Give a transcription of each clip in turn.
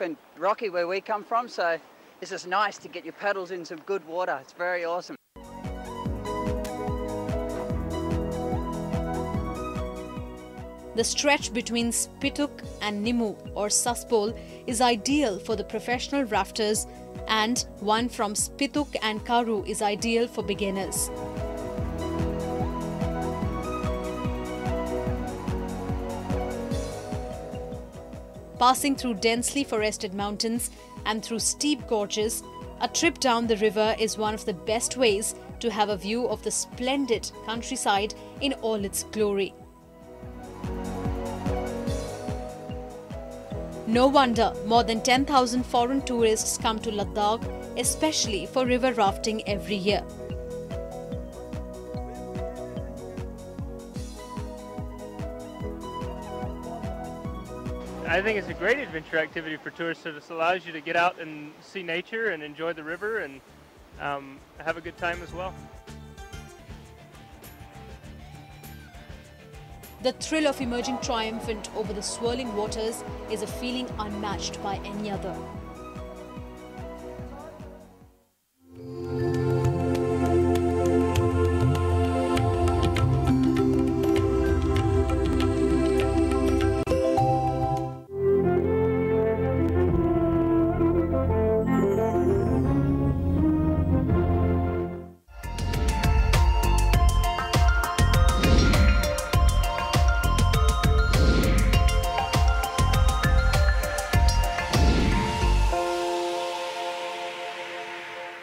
and rocky where we come from, so it's just nice to get your paddles in some good water. It's very awesome. The stretch between Spituk and Nimu or Saspol is ideal for the professional rafters, and one from Spituk and Karu is ideal for beginners. Passing through densely forested mountains and through steep gorges, a trip down the river is one of the best ways to have a view of the splendid countryside in all its glory. No wonder more than 10,000 foreign tourists come to Ladakh, especially for river rafting every year. I think it's a great adventure activity for tourists. So this allows you to get out and see nature and enjoy the river and have a good time as well. The thrill of emerging triumphant over the swirling waters is a feeling unmatched by any other.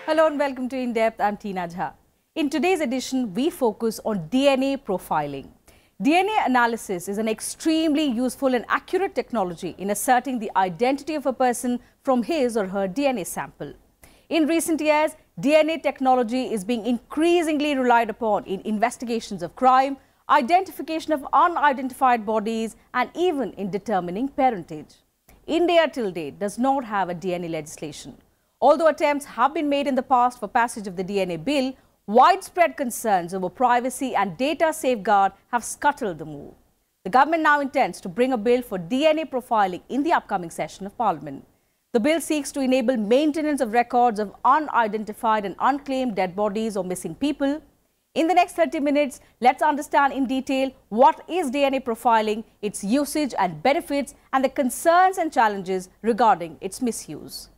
Hello and welcome to In Depth. I'm Tina Jha. In today's edition, we focus on DNA profiling. DNA analysis is an extremely useful and accurate technology in asserting the identity of a person from his or her DNA sample. In recent years, DNA technology is being increasingly relied upon in investigations of crime, identification of unidentified bodies, and even in determining parentage. India till date does not have a DNA legislation. Although attempts have been made in the past for passage of the DNA bill, widespread concerns over privacy and data safeguard have scuttled the move. The government now intends to bring a bill for DNA profiling in the upcoming session of Parliament. The bill seeks to enable maintenance of records of unidentified and unclaimed dead bodies or missing people. In the next 30 minutes, let's understand in detail what is DNA profiling, its usage and benefits, and the concerns and challenges regarding its misuse.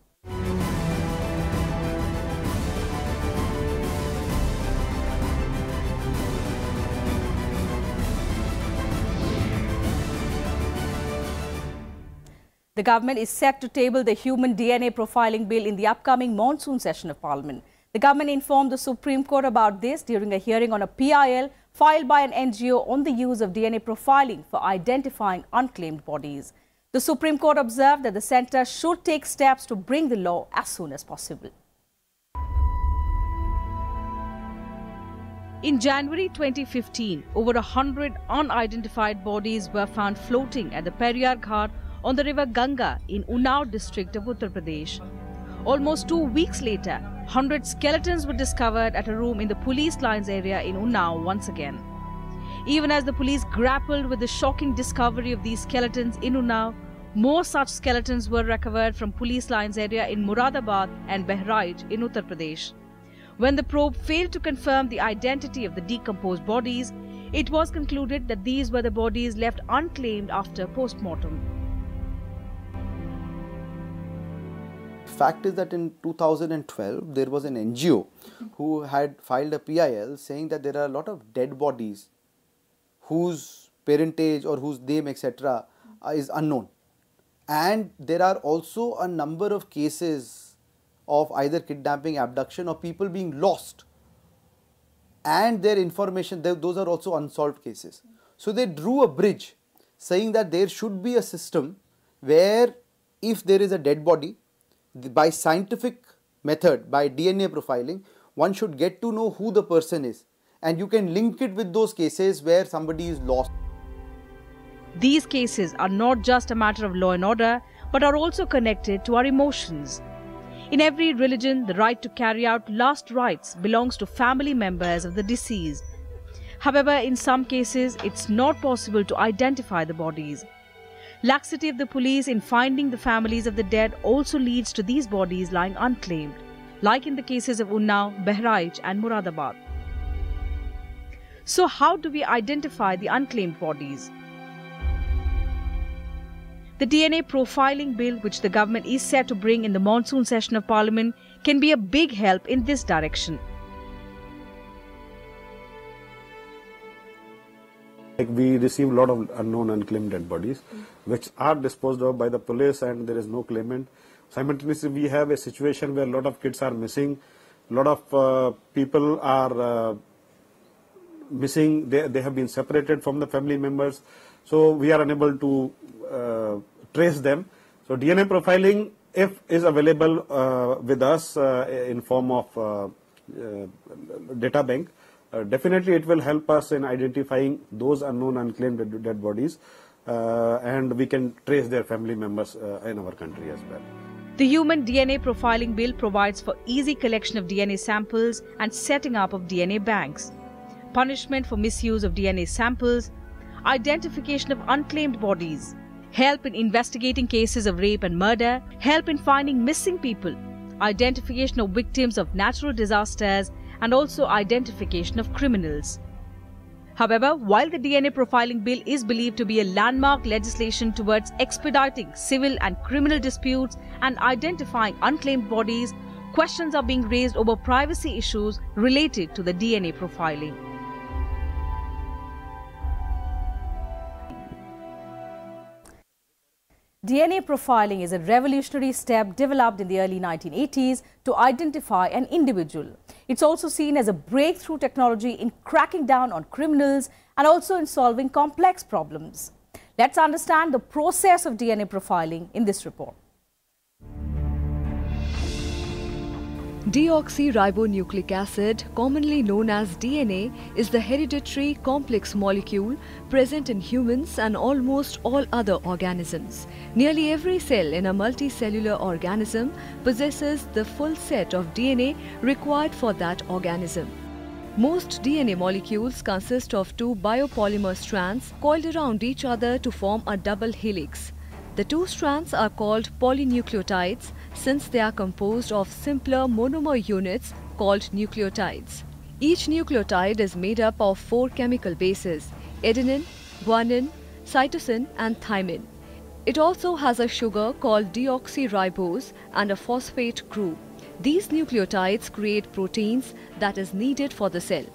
The government is set to table the human DNA profiling bill in the upcoming monsoon session of Parliament. The government informed the Supreme Court about this during a hearing on a PIL filed by an NGO on the use of DNA profiling for identifying unclaimed bodies. The Supreme Court observed that the centre should take steps to bring the law as soon as possible. In January 2015, over 100 unidentified bodies were found floating at the Periyar Ghat on the river Ganga in Unnao district of Uttar Pradesh. Almost 2 weeks later, 100 skeletons were discovered at a room in the police lines area in Unnao once again. Even as the police grappled with the shocking discovery of these skeletons in Unnao, more such skeletons were recovered from police lines area in Muradabad and Bahraich in Uttar Pradesh. When the probe failed to confirm the identity of the decomposed bodies, it was concluded that these were the bodies left unclaimed after post-mortem. Fact is that in 2012 there was an NGO who had filed a PIL saying that there are a lot of dead bodies whose parentage or whose name etc. is unknown, and there are also a number of cases of either kidnapping, abduction or people being lost, and their information, those are also unsolved cases. So they drew a bridge saying that there should be a system where if there is a dead body, by scientific method, by DNA profiling, one should get to know who the person is, and you can link it with those cases where somebody is lost. These cases are not just a matter of law and order, but are also connected to our emotions. In every religion, the right to carry out last rites belongs to family members of the deceased. However, in some cases, it's not possible to identify the bodies. Laxity of the police in finding the families of the dead also leads to these bodies lying unclaimed, like in the cases of Unnao, Bahraich and Muradabad. So how do we identify the unclaimed bodies? The DNA profiling bill, which the government is set to bring in the monsoon session of Parliament, can be a big help in this direction. We receive a lot of unknown, unclaimed dead bodies, which are disposed of by the police, and there is no claimant. Simultaneously, we have a situation where a lot of kids are missing, a lot of people are missing, they have been separated from the family members, so we are unable to trace them. So DNA profiling, if is available with us in form of data bank, definitely it will help us in identifying those unknown, unclaimed dead bodies, and we can trace their family members in our country as well. The Human DNA Profiling Bill provides for easy collection of DNA samples and setting up of DNA banks, punishment for misuse of DNA samples, identification of unclaimed bodies, help in investigating cases of rape and murder, help in finding missing people, identification of victims of natural disasters, and also identification of criminals. However, while the DNA Profiling Bill is believed to be a landmark legislation towards expediting civil and criminal disputes and identifying unclaimed bodies, questions are being raised over privacy issues related to the DNA profiling. DNA profiling is a revolutionary step developed in the early 1980s to identify an individual. It's also seen as a breakthrough technology in cracking down on criminals and also in solving complex problems. Let's understand the process of DNA profiling in this report. Deoxyribonucleic acid, commonly known as DNA, is the hereditary complex molecule present in humans and almost all other organisms. Nearly every cell in a multicellular organism possesses the full set of DNA required for that organism. Most DNA molecules consist of two biopolymer strands coiled around each other to form a double helix. The two strands are called polynucleotides since they are composed of simpler monomer units called nucleotides. Each nucleotide is made up of 4 chemical bases: adenine, guanine, cytosine and thymine. It also has a sugar called deoxyribose and a phosphate group. These nucleotides create proteins that is needed for the cell.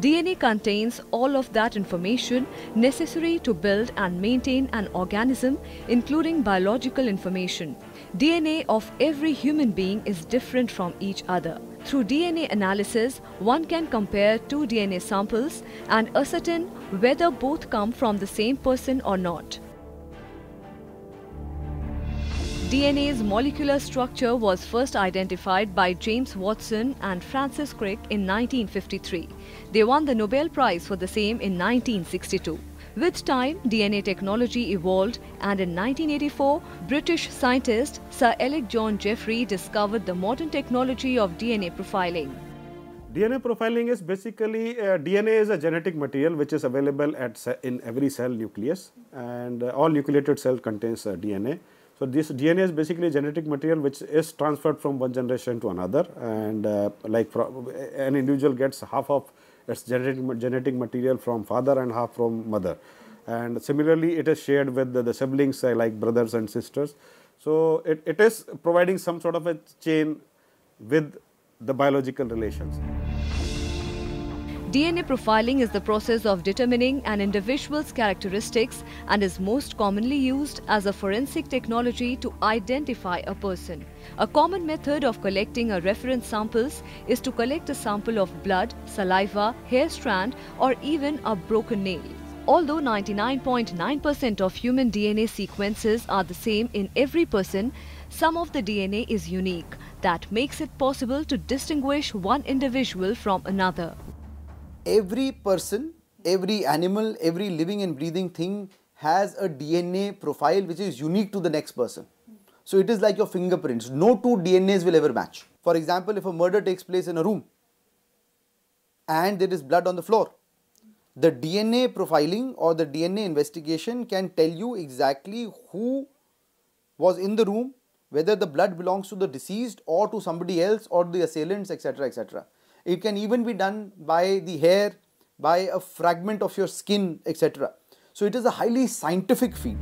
DNA contains all of that information necessary to build and maintain an organism, including biological information. DNA of every human being is different from each other. Through DNA analysis, one can compare two DNA samples and ascertain whether both come from the same person or not. DNA's molecular structure was first identified by James Watson and Francis Crick in 1953. They won the Nobel Prize for the same in 1962. With time, DNA technology evolved, and in 1984, British scientist Sir Alec John Jeffrey discovered the modern technology of DNA profiling. DNA profiling is basically, DNA is a genetic material which is available in every cell nucleus, and all nucleated cell contains DNA. So this DNA is basically genetic material which is transferred from one generation to another, and an individual gets half of its genetic material from father and half from mother, and similarly it is shared with the siblings like brothers and sisters. So it is providing some sort of a chain with the biological relations. DNA profiling is the process of determining an individual's characteristics and is most commonly used as a forensic technology to identify a person. A common method of collecting a reference samples is to collect a sample of blood, saliva, hair strand, or even a broken nail. Although 99.9% of human DNA sequences are the same in every person, some of the DNA is unique. That makes it possible to distinguish one individual from another. Every person, every animal, every living and breathing thing has a DNA profile which is unique to the next person. So it is like your fingerprints. No two DNAs will ever match. For example, if a murder takes place in a room and there is blood on the floor, The DNA profiling or the DNA investigation can tell you exactly who was in the room, whether the blood belongs to the deceased or to somebody else or the assailants, etc., etc. It can even be done by the hair, by a fragment of your skin, etc. So it is a highly scientific field.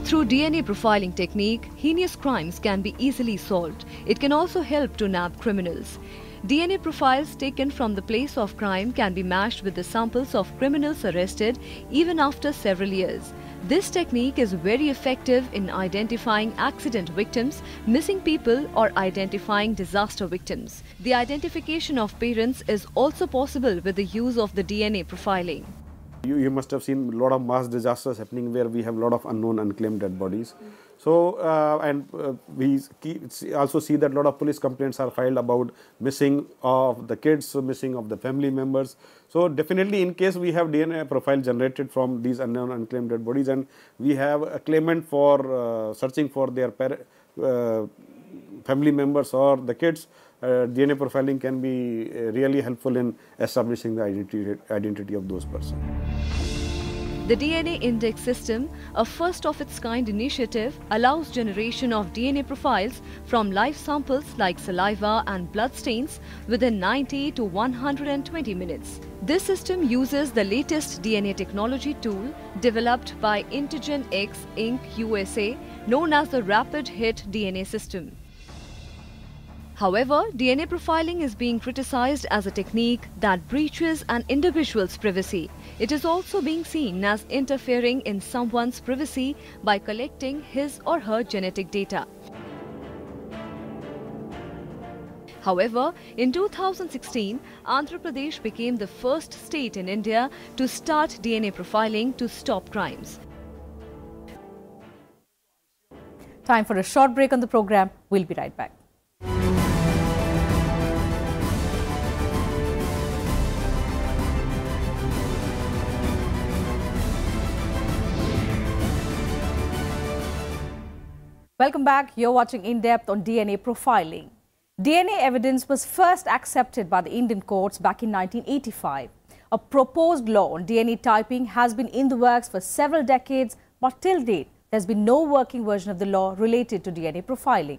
Through DNA profiling technique, heinous crimes can be easily solved. It can also help to nab criminals. DNA profiles taken from the place of crime can be matched with the samples of criminals arrested even after several years. This technique is very effective in identifying accident victims, missing people, or identifying disaster victims. The identification of parents is also possible with the use of the DNA profiling. You must have seen a lot of mass disasters happening where we have a lot of unknown, unclaimed dead bodies. So, we also see that a lot of police complaints are filed about missing of the kids, missing of the family members. So, definitely in case we have DNA profile generated from these unknown, unclaimed dead bodies, and we have a claimant for searching for their family members or the kids, DNA profiling can be really helpful in establishing the identity of those persons. The DNA Index System, a first-of-its-kind initiative, allows generation of DNA profiles from live samples like saliva and blood stains within 90 to 120 minutes. This system uses the latest DNA technology tool developed by Intigen X Inc. USA, known as the Rapid Hit DNA System. However, DNA profiling is being criticized as a technique that breaches an individual's privacy. It is also being seen as interfering in someone's privacy by collecting his or her genetic data. However, in 2016, Andhra Pradesh became the first state in India to start DNA profiling to stop crimes. Time for a short break on the program. We'll be right back. Welcome back. You're watching In Depth on DNA profiling. DNA evidence was first accepted by the Indian courts back in 1985. A proposed law on DNA typing has been in the works for several decades, but till date, there's been no working version of the law related to DNA profiling.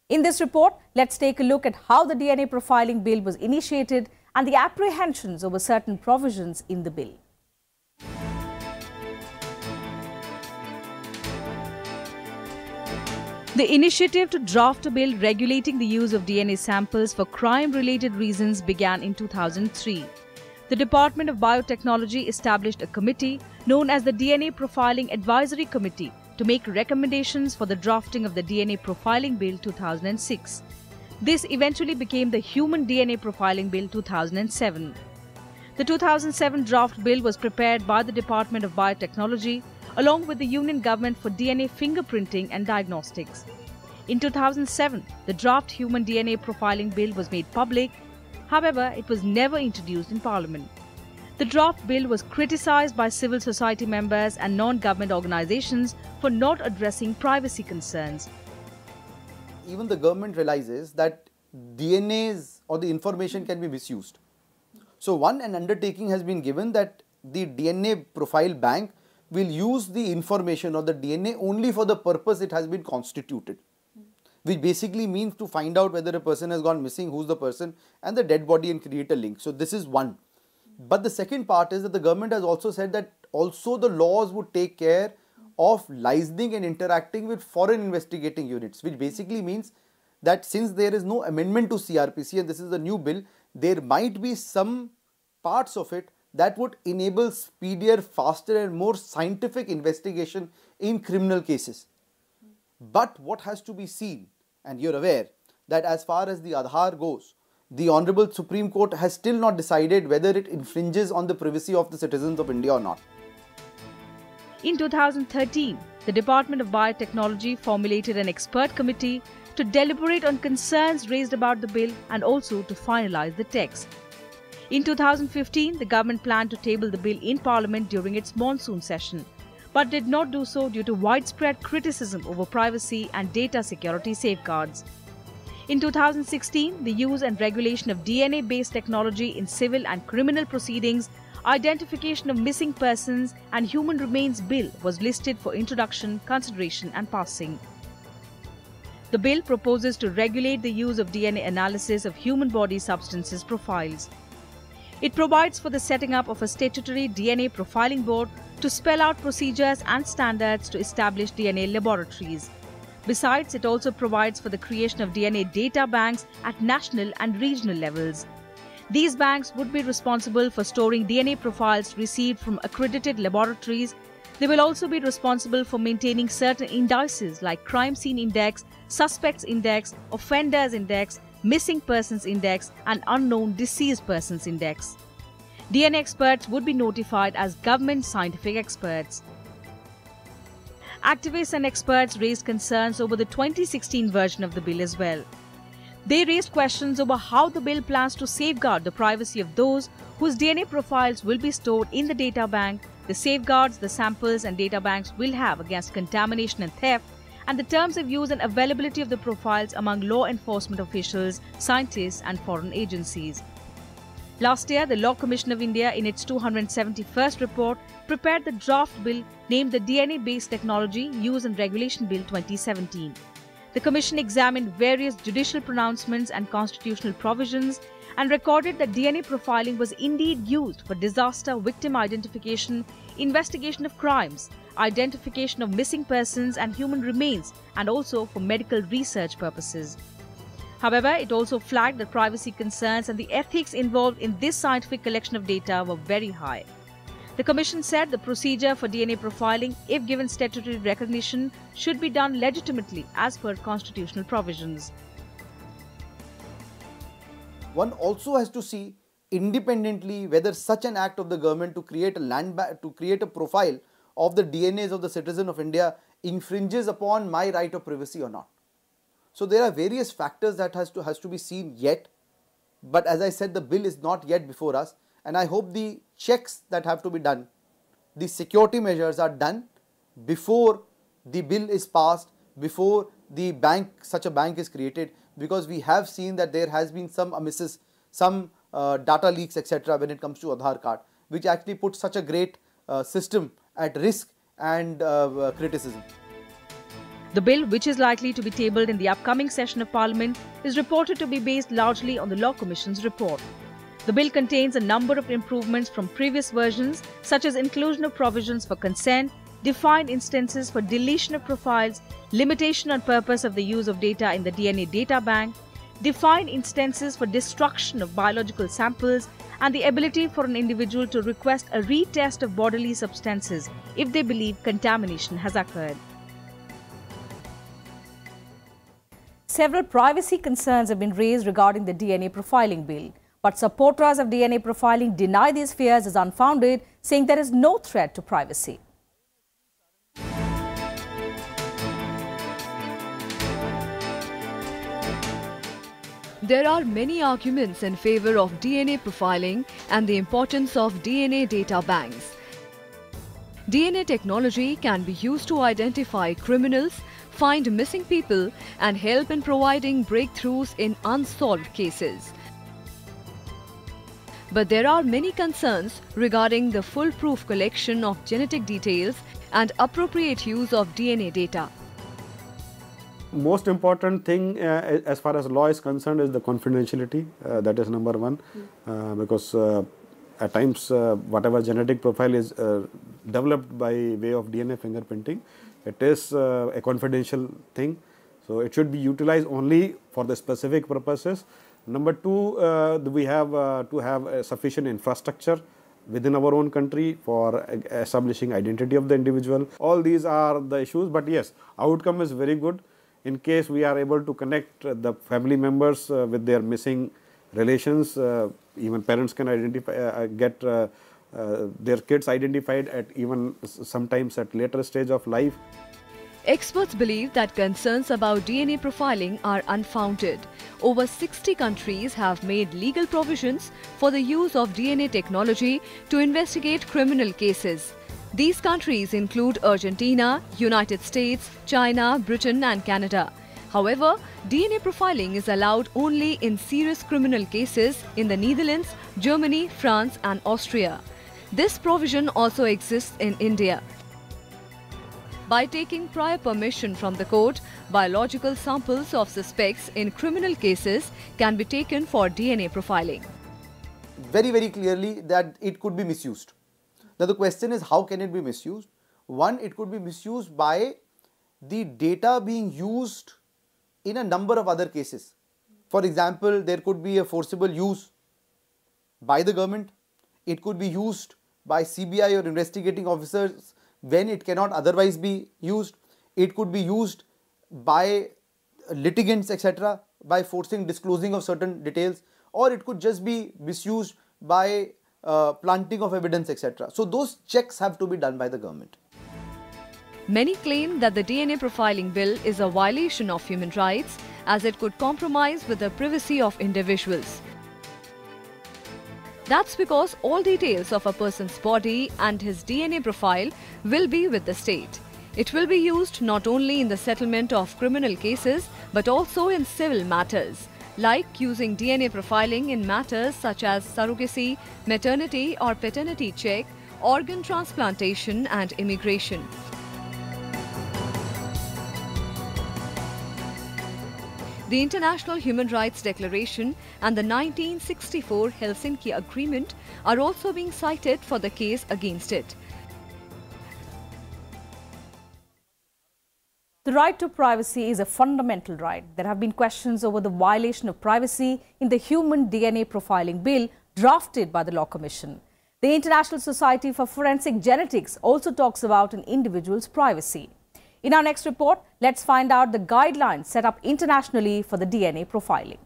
In this report, let's take a look at how the DNA profiling bill was initiated and the apprehensions over certain provisions in the bill. The initiative to draft a bill regulating the use of DNA samples for crime-related reasons began in 2003. The Department of Biotechnology established a committee known as the DNA Profiling Advisory Committee to make recommendations for the drafting of the DNA Profiling Bill 2006. This eventually became the Human DNA Profiling Bill 2007. The 2007 draft bill was prepared by the Department of Biotechnology along with the Union Government for DNA fingerprinting and diagnostics. In 2007, the draft Human DNA Profiling Bill was made public. However, it was never introduced in Parliament. The draft bill was criticized by civil society members and non-government organizations for not addressing privacy concerns. Even the government realizes that DNAs or the information can be misused. So an undertaking has been given that the DNA profile bank will use the information or the DNA only for the purpose it has been constituted, which basically means to find out whether a person has gone missing, who's the person, and the dead body, and create a link. So this is one. But the second part is that the government has also said that also the laws would take care of licensing and interacting with foreign investigating units, which basically means that since there is no amendment to CRPC and this is a new bill, there might be some parts of it that would enable speedier, faster and more scientific investigation in criminal cases. But what has to be seen, and you're aware that as far as the Aadhaar goes, the Honorable Supreme Court has still not decided whether it infringes on the privacy of the citizens of India or not. In 2013, the Department of Biotechnology formulated an expert committee to deliberate on concerns raised about the bill and also to finalize the text. In 2015, the government planned to table the bill in Parliament during its monsoon session, but did not do so due to widespread criticism over privacy and data security safeguards. In 2016, the use and regulation of DNA-based technology in civil and criminal proceedings Identification of Missing Persons and Human Remains Bill was listed for introduction, consideration and passing. The bill proposes to regulate the use of DNA analysis of human body substances profiles. It provides for the setting up of a statutory DNA profiling board to spell out procedures and standards to establish DNA laboratories. Besides, it also provides for the creation of DNA data banks at national and regional levels. These banks would be responsible for storing DNA profiles received from accredited laboratories. They will also be responsible for maintaining certain indices like Crime Scene Index, Suspects Index, Offenders Index, Missing Persons Index and Unknown Deceased Persons Index. DNA experts would be notified as government scientific experts. Activists and experts raised concerns over the 2016 version of the bill as well. They raised questions over how the bill plans to safeguard the privacy of those whose DNA profiles will be stored in the data bank, the safeguards the samples and data banks will have against contamination and theft, and the terms of use and availability of the profiles among law enforcement officials, scientists and foreign agencies. Last year, the Law Commission of India, in its 271st report, prepared the draft bill named the DNA-Based Technology Use and Regulation Bill 2017. The Commission examined various judicial pronouncements and constitutional provisions and recorded that DNA profiling was indeed used for disaster victim identification, investigation of crimes, identification of missing persons and human remains, and also for medical research purposes. However, it also flagged that privacy concerns and the ethics involved in this scientific collection of data were very high. The Commission said the procedure for DNA profiling, if given statutory recognition, should be done legitimately as per constitutional provisions. One also has to see independently whether such an act of the government to create a profile of the DNAs of the citizen of India infringes upon my right of privacy or not. So there are various factors that has to be seen yet, but as I said, the bill is not yet before us, and I hope the checks that have to be done, the security measures are done before the bill is passed, before the such a bank is created, because we have seen that there has been some omisses, some data leaks, etc. when it comes to Aadhaar card, which actually puts such a great system at risk and criticism. The bill, which is likely to be tabled in the upcoming session of Parliament, is reported to be based largely on the Law Commission's report. The bill contains a number of improvements from previous versions, such as inclusion of provisions for consent, defined instances for deletion of profiles, limitation on purpose of the use of data in the DNA data bank, defined instances for destruction of biological samples, and the ability for an individual to request a retest of bodily substances if they believe contamination has occurred. Several privacy concerns have been raised regarding the DNA profiling bill, but supporters of DNA profiling deny these fears as unfounded, saying there is no threat to privacy. There are many arguments in favor of DNA profiling and the importance of DNA data banks. DNA technology can be used to identify criminals, find missing people, and help in providing breakthroughs in unsolved cases. But there are many concerns regarding the foolproof collection of genetic details and appropriate use of DNA data. Most important thing as far as law is concerned is the confidentiality. That is number one, because at times whatever genetic profile is developed by way of DNA fingerprinting, it is a confidential thing. So it should be utilized only for the specific purposes. Number two, we have to have sufficient infrastructure within our own country for establishing identity of the individual. All these are the issues, but yes, outcome is very good. In case we are able to connect the family members with their missing relations, even parents can identify, get their kids identified at even sometimes at later stage of life. Experts believe that concerns about DNA profiling are unfounded. Over 60 countries have made legal provisions for the use of DNA technology to investigate criminal cases. These countries include Argentina, United States, China, Britain and Canada. However, DNA profiling is allowed only in serious criminal cases in the Netherlands, Germany, France and Austria. This provision also exists in India. By taking prior permission from the court, biological samples of suspects in criminal cases can be taken for DNA profiling. Very, very clearly that it could be misused. Now the question is, how can it be misused? One, it could be misused by the data being used in a number of other cases. For example, there could be a forcible use by the government. It could be used by CBI or investigating officers when it cannot otherwise be used. It could be used by litigants, etc., by forcing disclosing of certain details, or it could just be misused by planting of evidence, etc. So those checks have to be done by the government. Many claim that the DNA profiling bill is a violation of human rights as it could compromise with the privacy of individuals. That's because all details of a person's body and his DNA profile will be with the state. It will be used not only in the settlement of criminal cases but also in civil matters, like using DNA profiling in matters such as surrogacy, maternity or paternity check, organ transplantation and immigration. The International Human Rights Declaration and the 1964 Helsinki Agreement are also being cited for the case against it. The right to privacy is a fundamental right. There have been questions over the violation of privacy in the Human DNA Profiling Bill drafted by the Law Commission. The International Society for Forensic Genetics also talks about an individual's privacy. In our next report, let's find out the guidelines set up internationally for the DNA profiling.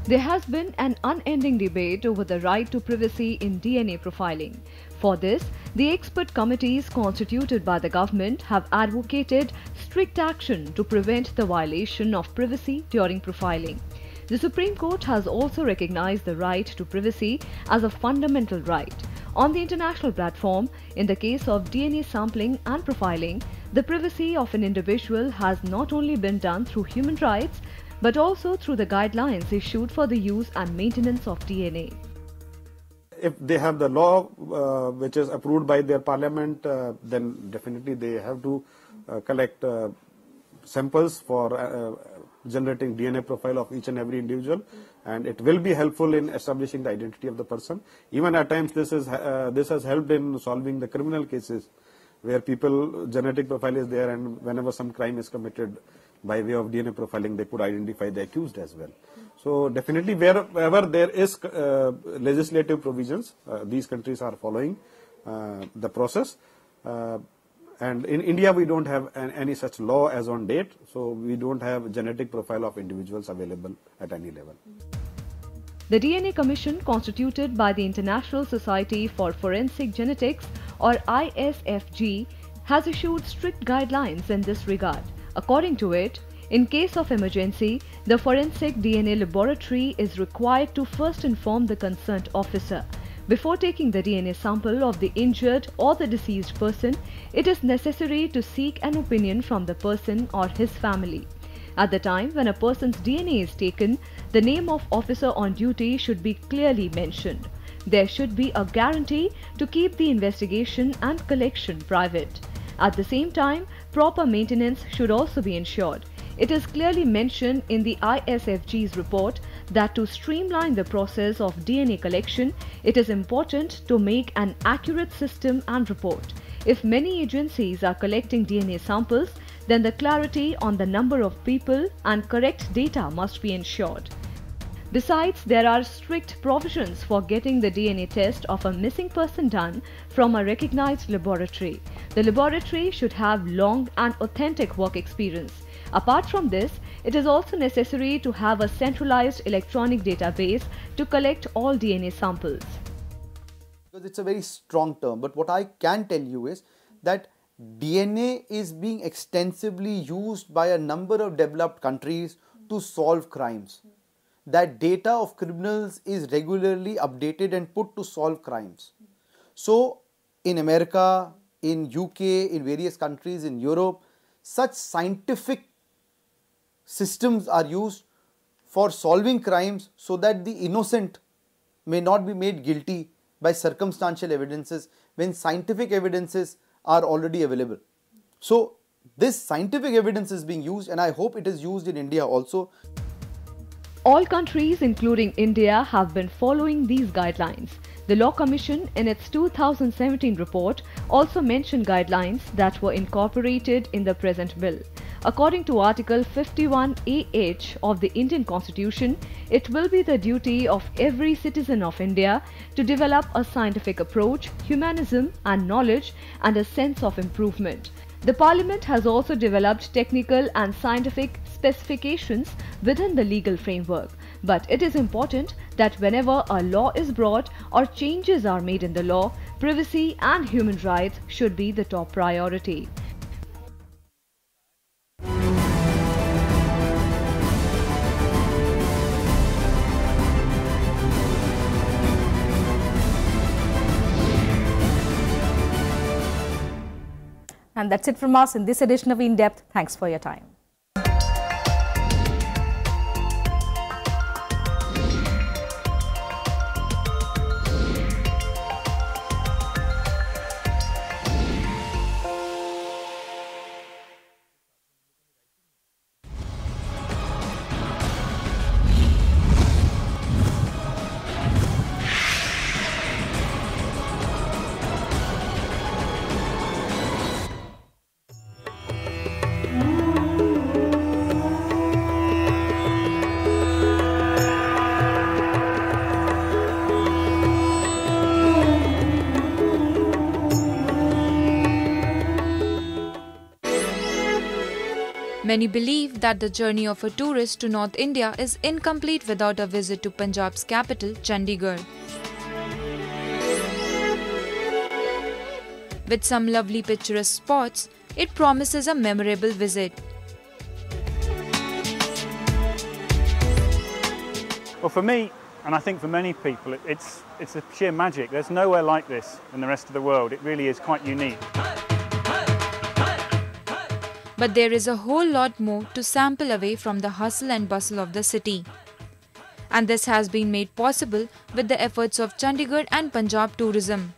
There has been an unending debate over the right to privacy in DNA profiling. For this, the expert committees constituted by the government have advocated strict action to prevent the violation of privacy during profiling. The Supreme Court has also recognized the right to privacy as a fundamental right. On the international platform, in the case of DNA sampling and profiling, the privacy of an individual has not only been done through human rights, but also through the guidelines issued for the use and maintenance of DNA. If they have the law which is approved by their parliament, then definitely they have to collect samples for generating DNA profile of each and every individual, and it will be helpful in establishing the identity of the person. Even at times this has helped in solving the criminal cases where people genetic profile is there, and whenever some crime is committed by way of DNA profiling, they could identify the accused as well. So definitely wherever there is legislative provisions, these countries are following the process. And in India, we don't have any such law as on date, so we don't have genetic profile of individuals available at any level. The DNA Commission, constituted by the International Society for Forensic Genetics or ISFG, has issued strict guidelines in this regard. According to it, in case of emergency, the forensic DNA laboratory is required to first inform the concerned officer. Before taking the DNA sample of the injured or the deceased person, it is necessary to seek an opinion from the person or his family. At the time when a person's DNA is taken, the name of officer on duty should be clearly mentioned. There should be a guarantee to keep the investigation and collection private. At the same time, proper maintenance should also be ensured. It is clearly mentioned in the ISFG's report that to streamline the process of DNA collection, it is important to make an accurate system and report. If many agencies are collecting DNA samples, then the clarity on the number of people and correct data must be ensured. Besides, there are strict provisions for getting the DNA test of a missing person done from a recognized laboratory. The laboratory should have long and authentic work experience. Apart from this, it is also necessary to have a centralized electronic database to collect all DNA samples. Because it's a very strong term, but what I can tell you is that DNA is being extensively used by a number of developed countries to solve crimes. That data of criminals is regularly updated and put to solve crimes. So in America, in UK, in various countries in Europe, such scientific systems are used for solving crimes so that the innocent may not be made guilty by circumstantial evidences when scientific evidences are already available. So this scientific evidence is being used, and I hope it is used in India also. All countries, including India, have been following these guidelines. The Law Commission, in its 2017 report, also mentioned guidelines that were incorporated in the present bill. According to Article 51AH of the Indian Constitution, it will be the duty of every citizen of India to develop a scientific approach, humanism and knowledge, and a sense of improvement. The Parliament has also developed technical and scientific specifications within the legal framework. But it is important that whenever a law is brought or changes are made in the law, privacy and human rights should be the top priority. And that's it from us in this edition of In Depth. Thanks for your time. Many believe that the journey of a tourist to North India is incomplete without a visit to Punjab's capital, Chandigarh. With some lovely picturesque spots, it promises a memorable visit. Well, for me, and I think for many people, it's a sheer magic. There's nowhere like this in the rest of the world. It really is quite unique. But there is a whole lot more to sample away from the hustle and bustle of the city. And this has been made possible with the efforts of Chandigarh and Punjab Tourism.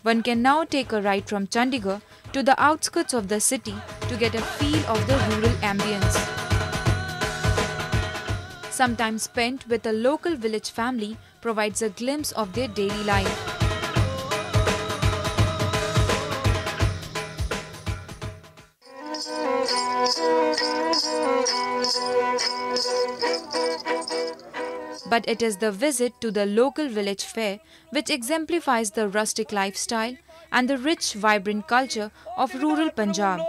One can now take a ride from Chandigarh to the outskirts of the city to get a feel of the rural ambience. Some time spent with a local village family provides a glimpse of their daily life. But it is the visit to the local village fair which exemplifies the rustic lifestyle and the rich, vibrant culture of rural Punjab.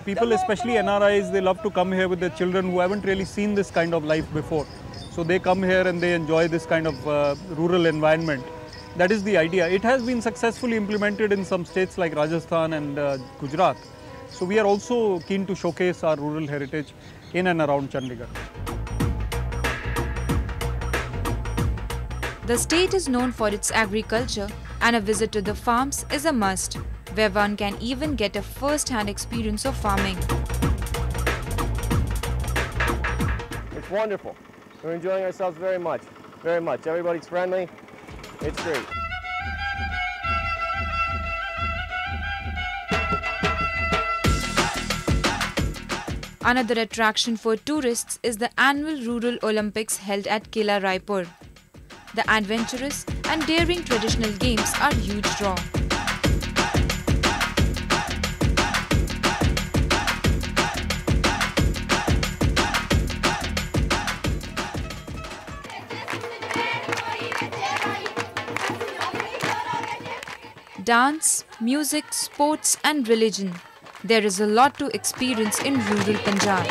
People, especially NRIs, they love to come here with their children who haven't really seen this kind of life before. So they come here and they enjoy this kind of rural environment. That is the idea. It has been successfully implemented in some states like Rajasthan and Gujarat. So we are also keen to showcase our rural heritage in and around Chandigarh. The state is known for its agriculture, and a visit to the farms is a must, where one can even get a first-hand experience of farming. It's wonderful. We're enjoying ourselves very much. Very much. Everybody's friendly. It's great. Another attraction for tourists is the annual Rural Olympics held at Kila Raipur. The adventurous and daring traditional games are huge draw. Dance, music, sports and religion. There is a lot to experience in rural Punjab.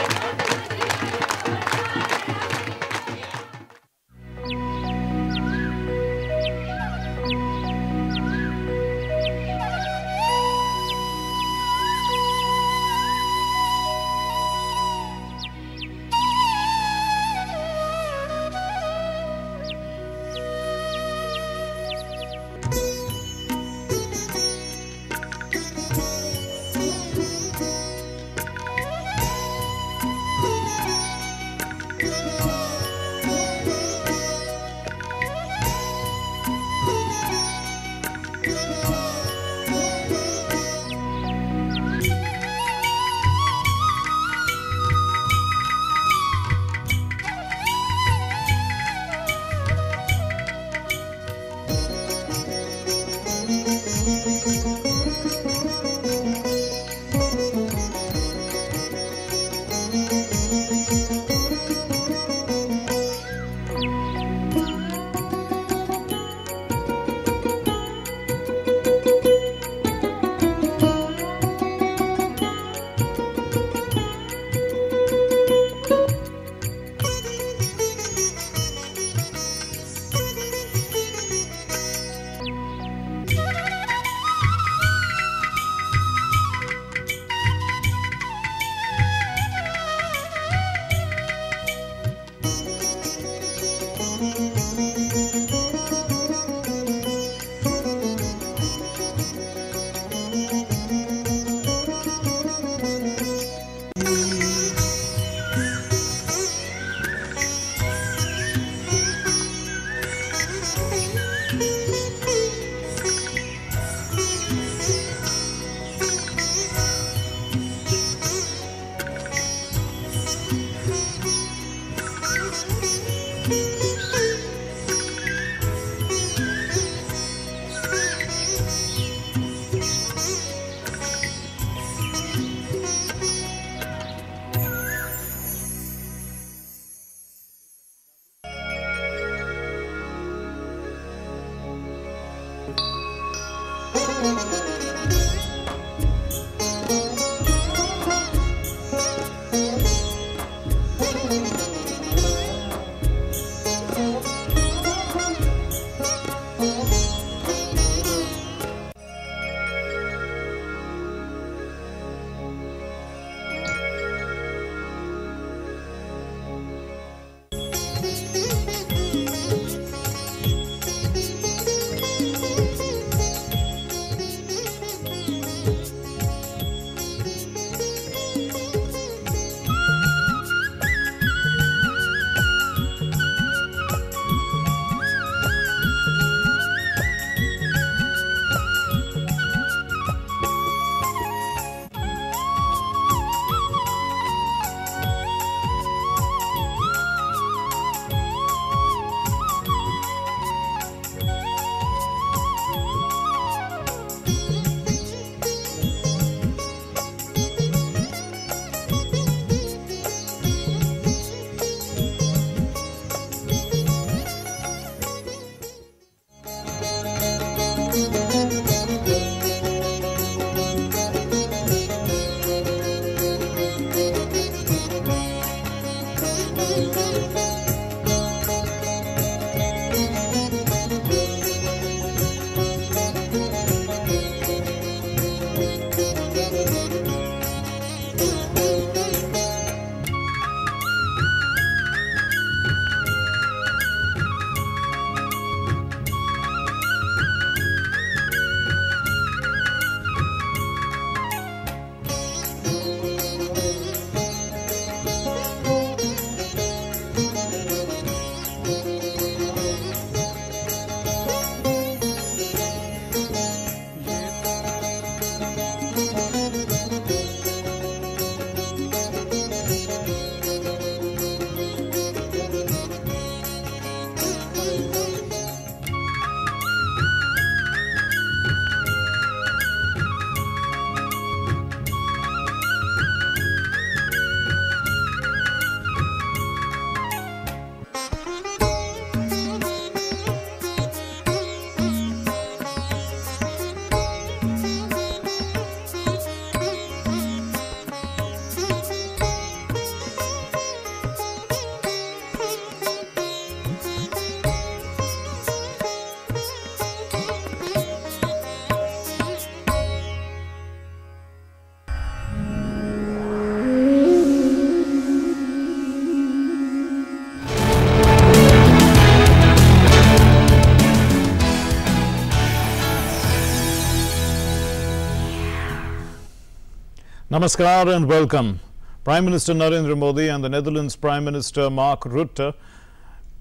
Namaskar and welcome. Prime Minister Narendra Modi and the Netherlands Prime Minister Mark Rutte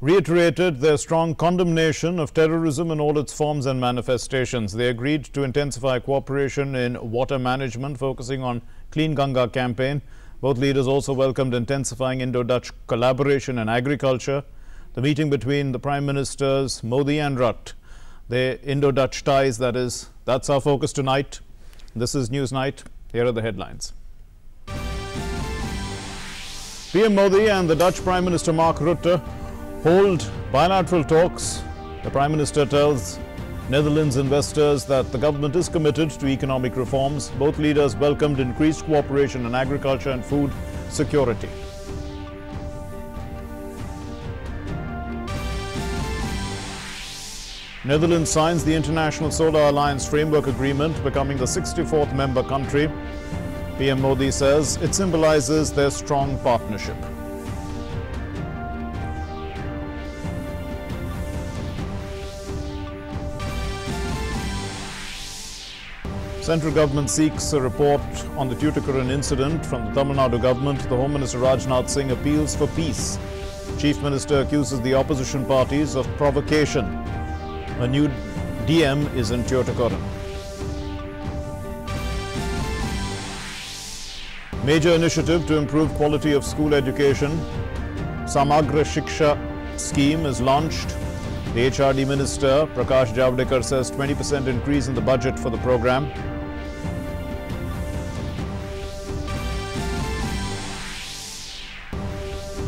reiterated their strong condemnation of terrorism in all its forms and manifestations. They agreed to intensify cooperation in water management, focusing on Clean Ganga campaign. Both leaders also welcomed intensifying Indo-Dutch collaboration in agriculture. The meeting between the Prime Ministers Modi and Rutte, the Indo-Dutch ties, that's our focus tonight. This is Newsnight. Here are the headlines. PM Modi and the Dutch Prime Minister Mark Rutte hold bilateral talks. The Prime Minister tells Netherlands investors that the government is committed to economic reforms. Both leaders welcomed increased cooperation in agriculture and food security. Netherlands signs the International Solar Alliance Framework Agreement, becoming the 64th member country. PM Modi says it symbolizes their strong partnership. Central government seeks a report on the Tuticorin incident from the Tamil Nadu government. The Home Minister Rajnath Singh appeals for peace. Chief Minister accuses the opposition parties of provocation. A new DM is in Tuticorin. Major initiative to improve quality of school education. Samagra Shiksha scheme is launched. The HRD Minister Prakash Javadekar says 20% increase in the budget for the program.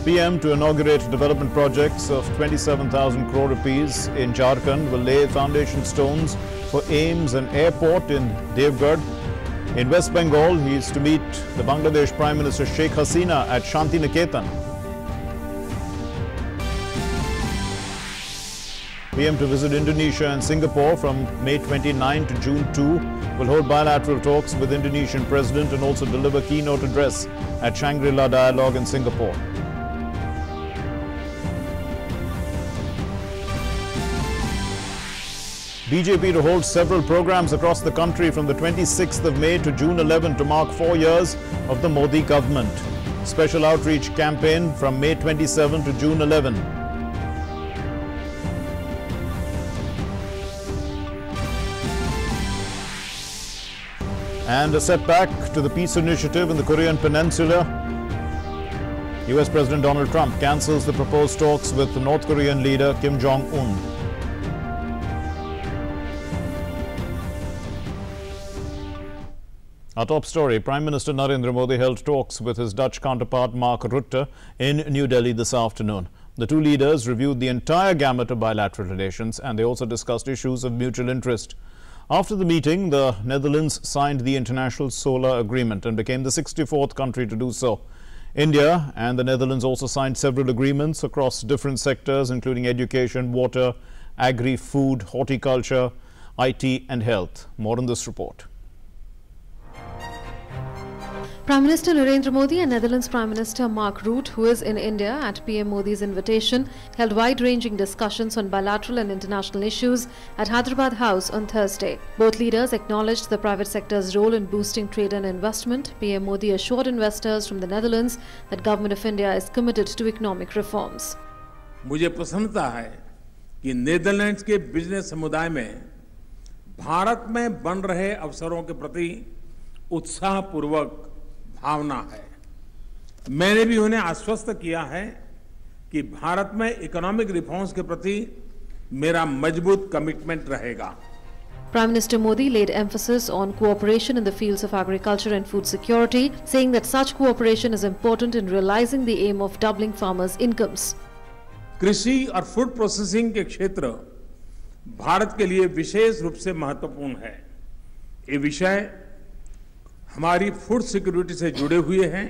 PM to inaugurate development projects of 27,000 crore rupees in Jharkhand will lay foundation stones for AIIMS and airport in Devgarh. In West Bengal, he is to meet the Bangladesh Prime Minister Sheikh Hasina at Shanti Niketan. PM to visit Indonesia and Singapore from May 29 to June 2 will hold bilateral talks with Indonesian President and also deliver keynote address at Shangri-La Dialogue in Singapore. BJP to hold several programs across the country from the 26th of May to June 11 to mark 4 years of the Modi government. Special outreach campaign from May 27 to June 11. And a setback to the peace initiative in the Korean Peninsula. US President Donald Trump cancels the proposed talks with the North Korean leader Kim Jong-un. Our top story, Prime Minister Narendra Modi held talks with his Dutch counterpart Mark Rutte in New Delhi this afternoon. The two leaders reviewed the entire gamut of bilateral relations and they also discussed issues of mutual interest. After the meeting, the Netherlands signed the International Solar Agreement and became the 64th country to do so. India and the Netherlands also signed several agreements across different sectors, including education, water, agri-food, horticulture, IT and health. More on this report. Prime Minister Narendra Modi and Netherlands Prime Minister Mark Rutte, who is in India at PM Modi's invitation, held wide-ranging discussions on bilateral and international issues at Hyderabad House on Thursday. Both leaders acknowledged the private sector's role in boosting trade and investment. PM Modi assured investors from the Netherlands that Government of India is committed to economic reforms. मुझे प्रसन्नता है कि Netherlands के business समुदाय में भारत में बन रहे अवसरों के प्रति उत्साहपूर्वक भावना है। मैंने भी उन्हें आश्वस्त किया है कि भारत में इकोनॉमिक रिफॉर्म्स के प्रति मेरा मजबूत कमिटमेंट रहेगा। Prime Minister Modi laid emphasis on cooperation in the fields of agriculture and food security, saying that such cooperation is important in realizing the aim of doubling farmers' incomes. कृषि और food processing के क्षेत्र भारत के लिए विशेष रूप से महत्वपूर्ण है। ये विषय हमारी फूड सिक्योरिटी से जुड़े हुए हैं,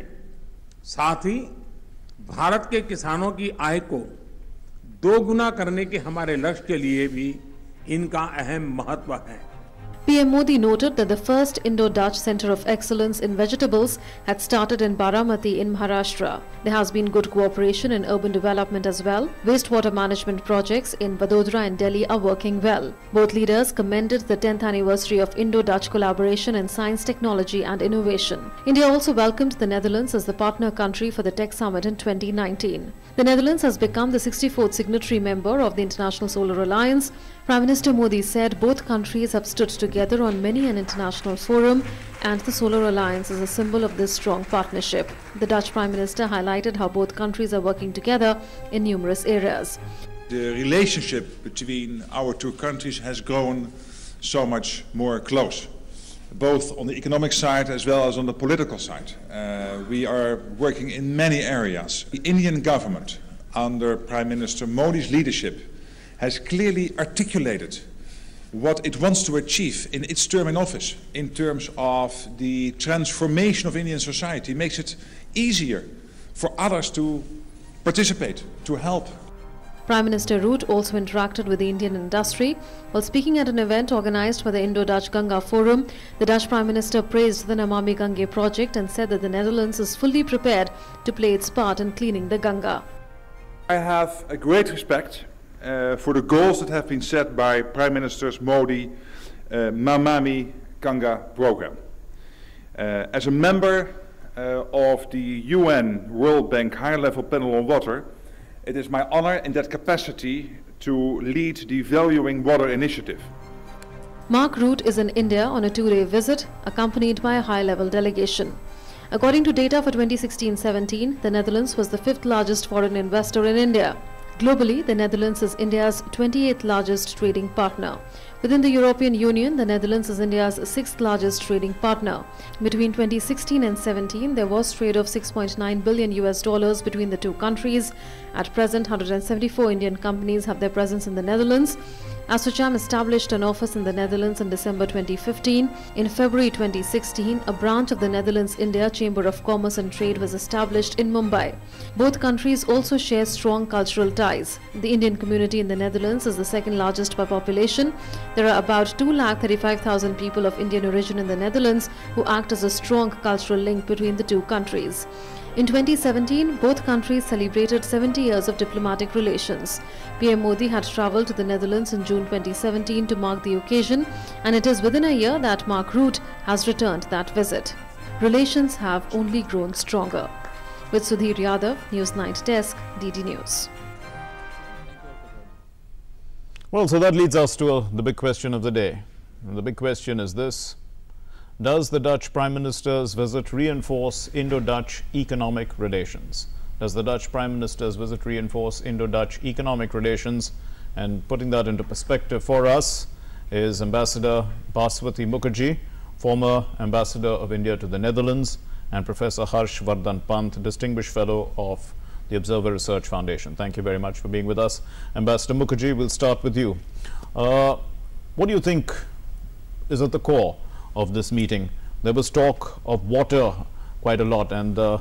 साथ ही भारत के किसानों की आय को दोगुना करने के हमारे लक्ष्य के लिए भी इनका अहम महत्व है। PM Modi noted that the first Indo-Dutch Centre of Excellence in Vegetables had started in Baramati in Maharashtra. There has been good cooperation in urban development as well. Wastewater management projects in Vadodara and Delhi are working well. Both leaders commended the 10th anniversary of Indo-Dutch collaboration in science, technology and innovation. India also welcomed the Netherlands as the partner country for the Tech Summit in 2019. The Netherlands has become the 64th signatory member of the International Solar Alliance. Prime Minister Modi said both countries have stood together on many an international forum, and the Solar Alliance is a symbol of this strong partnership. The Dutch Prime Minister highlighted how both countries are working together in numerous areas. The relationship between our two countries has grown so much more close, both on the economic side as well as on the political side. We are working in many areas. The Indian government, under Prime Minister Modi's leadership, has clearly articulated what it wants to achieve in its term in office in terms of the transformation of Indian society. It makes it easier for others to participate, to help. Prime Minister Rutte also interacted with the Indian industry. While speaking at an event organized by the Indo-Dutch Ganga Forum, the Dutch Prime Minister praised the Namami Gange project and said that the Netherlands is fully prepared to play its part in cleaning the Ganga. I have a great respect for the goals that have been set by Prime Ministers Modi, Namami Ganga program. As a member of the UN World Bank High-Level Panel on Water, it is my honor in that capacity to lead the Valuing Water initiative. Mark Rutte is in India on a two-day visit, accompanied by a high-level delegation. According to data for 2016-17, the Netherlands was the 5th largest foreign investor in India. Globally, the Netherlands is India's 28th largest trading partner. Within the European Union, the Netherlands is India's 6th largest trading partner. Between 2016 and 17, there was trade of $6.9 billion between the two countries. At present, 174 Indian companies have their presence in the Netherlands. ASSOCHAM established an office in the Netherlands in December 2015. In February 2016, a branch of the Netherlands-India Chamber of Commerce and Trade was established in Mumbai. Both countries also share strong cultural ties. The Indian community in the Netherlands is the second largest by population. There are about 235,000 people of Indian origin in the Netherlands who act as a strong cultural link between the two countries. In 2017, both countries celebrated 70 years of diplomatic relations. PM Modi had travelled to the Netherlands in June 2017 to mark the occasion, and it is within a year that Mark Rutte has returned that visit. Relations have only grown stronger. With Sudhir Yadav, News 9 Desk, DD News. Well, so that leads us to the big question of the day. And the big question is this: does the Dutch Prime Minister's visit reinforce Indo-Dutch economic relations? Does the Dutch Prime Minister's visit reinforce Indo-Dutch economic relations? And putting that into perspective for us is Ambassador Baswati Mukherjee, former Ambassador of India to the Netherlands, and Professor Harsh Vardhan Pant, Distinguished Fellow of the Observer Research Foundation. Thank you very much for being with us. Ambassador Mukherjee, we'll start with you. What do you think is at the core of this meeting? There was talk of water quite a lot, and the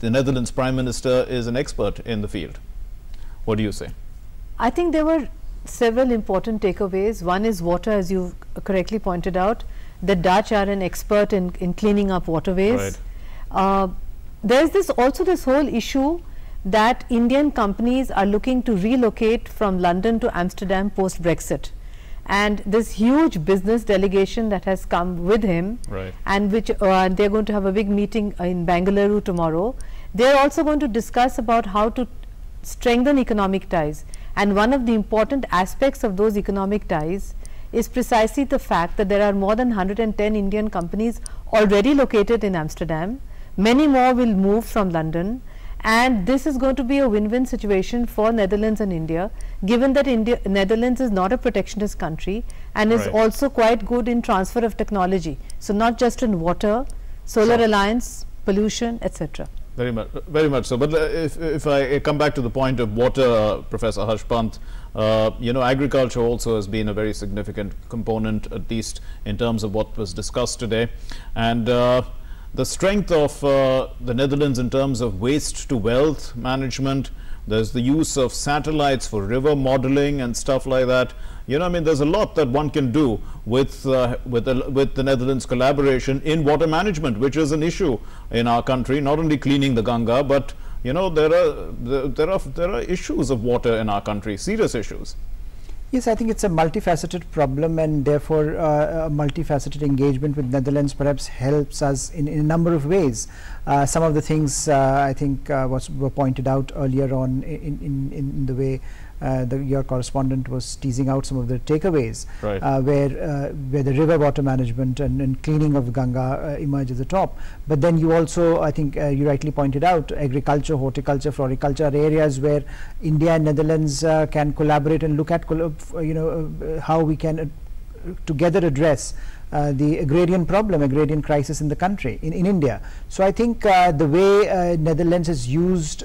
Netherlands Prime Minister is an expert in the field. What do you say? I think there were several important takeaways. One is water, as you correctly pointed out. The Dutch are an expert in cleaning up waterways. Right. There's also this whole issue that Indian companies are looking to relocate from London to Amsterdam post-Brexit. And this huge business delegation that has come with him, right, and which they're going to have a big meeting in Bangalore tomorrow. They're also going to discuss about how to strengthen economic ties. And one of the important aspects of those economic ties is precisely the fact that there are more than 110 Indian companies already located in Amsterdam. Many more will move from London. And this is going to be a win-win situation for Netherlands and India, given that Netherlands is not a protectionist country and is also quite good in transfer of technology. So not just in water, solar alliance, pollution, etc. Very much so. But if I come back to the point of water, Professor Harsh Pant, you know, agriculture also has been a very significant component, at least in terms of what was discussed today. And the strength of the Netherlands in terms of waste to wealth management, there's the use of satellites for river modeling and stuff like that. You know, I mean, there's a lot that one can do with the Netherlands collaboration in water management, which is an issue in our country. Not only cleaning the Ganga, but you know, there are issues of water in our country, serious issues. Yes, I think it's a multifaceted problem, and therefore a multifaceted engagement with Netherlands perhaps helps us in a number of ways. Some of the things I think were pointed out earlier on in the way your correspondent was teasing out some of the takeaways, right. where the river water management and cleaning of Ganga emerge at the top. But then you also, I think you rightly pointed out, agriculture, horticulture, floriculture are areas where India and Netherlands can collaborate and look at how we can together address the agrarian problem, agrarian crisis in the country, in India. So I think the way Netherlands has used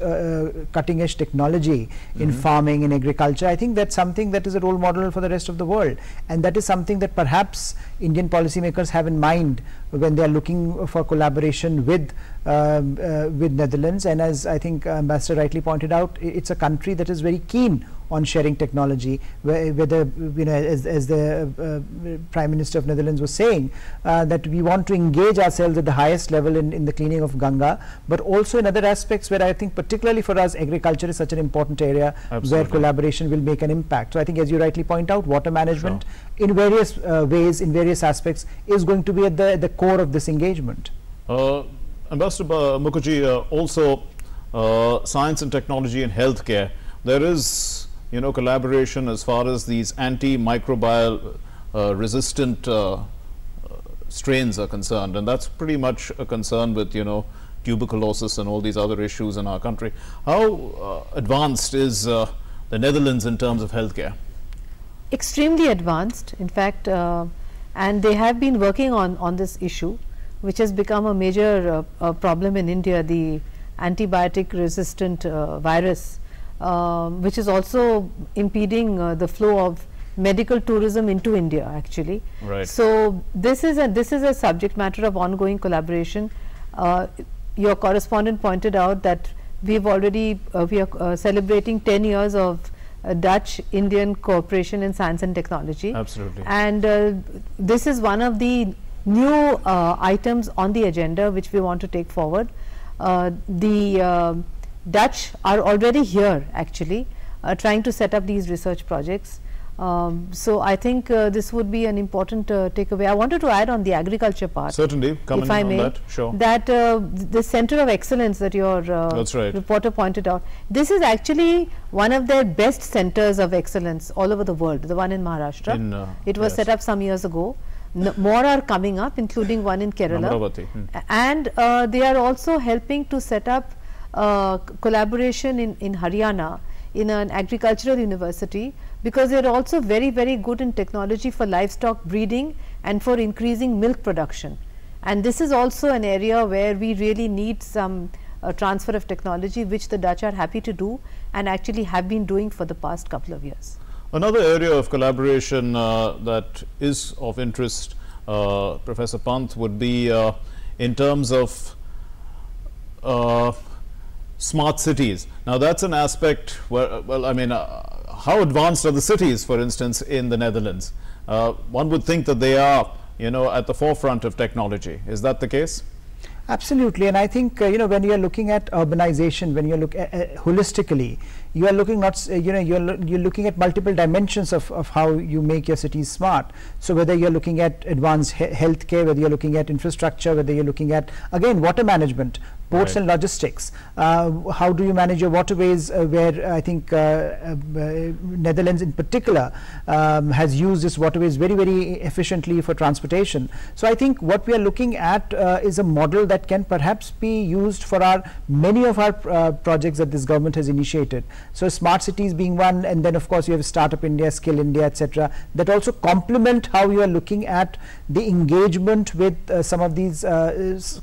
cutting edge technology in farming, in agriculture, I think that's something that is a role model for the rest of the world, and that is something that perhaps Indian policymakers have in mind when they are looking for collaboration with Netherlands. And as I think Ambassador rightly pointed out, it's a country that is very keen on sharing technology, whether as the Prime Minister of Netherlands was saying, that we want to engage ourselves at the highest level in the cleaning of Ganga, but also in other aspects where I think particularly for us agriculture is such an important area. Absolutely. Where collaboration will make an impact. So I think, as you rightly point out, water management in various ways, in various aspects, is going to be at the core of this engagement. Ambassador Mukherjee, also science and technology and healthcare, there is collaboration as far as these antimicrobial resistant strains are concerned, and that's pretty much a concern with tuberculosis and all these other issues in our country. How advanced is the Netherlands in terms of healthcare? Extremely advanced, in fact, and they have been working on this issue, which has become a major problem in India, the antibiotic resistant virus, which is also impeding the flow of medical tourism into India, actually. Right. So this is a subject matter of ongoing collaboration. Your correspondent pointed out that we've already we are celebrating 10 years of Dutch-Indian cooperation in science and technology. Absolutely. And this is one of the new items on the agenda which we want to take forward. The Dutch are already here, actually, trying to set up these research projects. So I think this would be an important takeaway. I wanted to add on the agriculture part. Certainly, come if I may, that. Sure. That the Center of Excellence that your reporter pointed out, this is actually one of their best centers of excellence all over the world. The one in Maharashtra. It was set up some years ago. More are coming up, including one in Kerala. And they are also helping to set up collaboration in Haryana in an agricultural university, because they are also very, very good in technology for livestock breeding and for increasing milk production. And this is also an area where we really need some transfer of technology, which the Dutch are happy to do and actually have been doing for the past couple of years. Another area of collaboration that is of interest, Professor Pant, would be in terms of smart cities. Now that's an aspect where, well, I mean, how advanced are the cities, for instance, in the Netherlands? One would think that they are, at the forefront of technology. Is that the case? Absolutely, and I think when you are looking at urbanization, when you look holistically, you are looking not you're looking at multiple dimensions of how you make your cities smart. So whether you're looking at advanced healthcare, whether you're looking at infrastructure, whether you're looking at again water management, ports and logistics, how do you manage your waterways, where I think Netherlands in particular has used its waterways very, very efficiently for transportation. So I think what we are looking at is a model that can perhaps be used for many of our projects that this government has initiated. So smart cities being one, and then of course you have Startup India, Skill India, etc., that also complement how you are looking at the engagement with some of these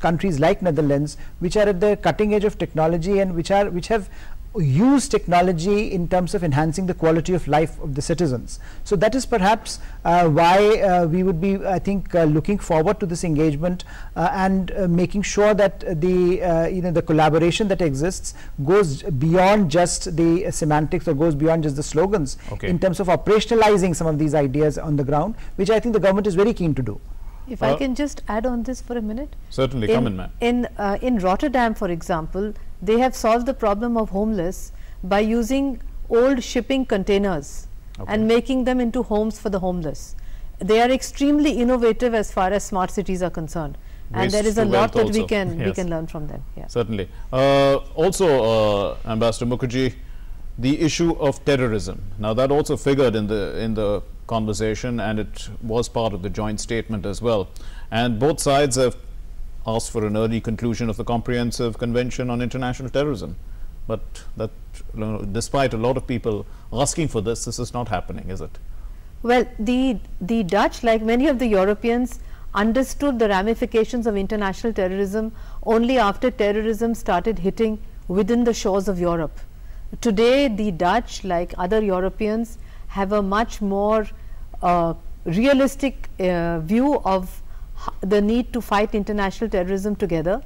countries like Netherlands, which are at the cutting edge of technology and which have used technology in terms of enhancing the quality of life of the citizens. So that is perhaps why we would be, I think, looking forward to this engagement and making sure that the collaboration that exists goes beyond just the semantics or goes beyond just the slogans in terms of operationalizing some of these ideas on the ground, which I think the government is very keen to do. If I can just add on this for a minute. Certainly, come in, ma'am. In Rotterdam, for example, they have solved the problem of homeless by using old shipping containers and making them into homes for the homeless. They are extremely innovative as far as smart cities are concerned, and there is a lot that we can learn from them. Yeah. Certainly. Also, Ambassador Mukherjee, the issue of terrorism. Now that also figured in the conversation, and it was part of the joint statement as well. And both sides have asked for an early conclusion of the Comprehensive Convention on International Terrorism. But that, despite a lot of people asking for this is not happening, is it? Well, the Dutch, like many of the Europeans, understood the ramifications of international terrorism only after terrorism started hitting within the shores of Europe. Today, the Dutch, like other Europeans, have a much more realistic view of the need to fight international terrorism together.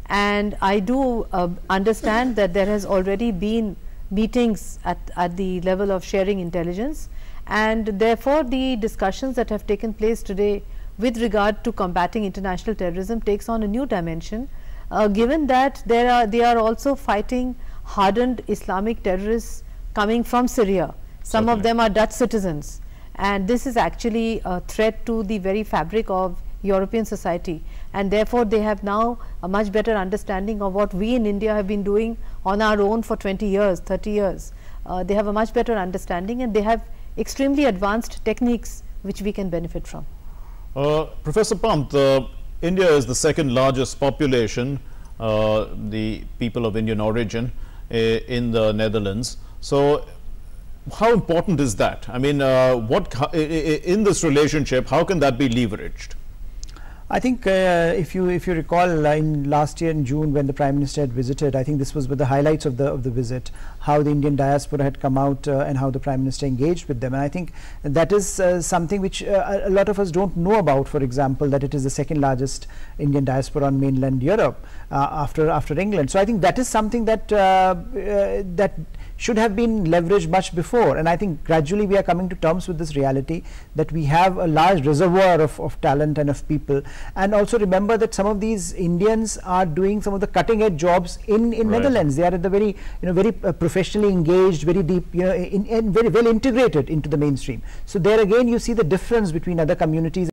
And I do understand that there has already been meetings at the level of sharing intelligence, and therefore the discussions that have taken place today with regard to combating international terrorism takes on a new dimension, given that they are also fighting hardened Islamic terrorists coming from Syria. Some of them are Dutch citizens, and this is actually a threat to the very fabric of European society, and therefore they have now a much better understanding of what we in India have been doing on our own for 20 years, 30 years. They have a much better understanding, and they have extremely advanced techniques which we can benefit from. Professor Pant, India is the second largest population, the people of Indian origin in the Netherlands. So how important is that? I mean, in this relationship, how can that be leveraged? I think if you recall in last year in June when the Prime Minister had visited, I think this was with the highlights of the visit, how the Indian diaspora had come out and how the Prime Minister engaged with them. And I think that is something which a lot of us don't know about. For example, that it is the second largest Indian diaspora on mainland Europe after England. So I think that is something that that should have been leveraged much before, and I think gradually we are coming to terms with this reality that we have a large reservoir of talent and of people. And also remember that some of these Indians are doing some of the cutting edge jobs in Netherlands. They are at the very very professionally engaged, very deep, and very well integrated into the mainstream. So there again you see the difference between other communities.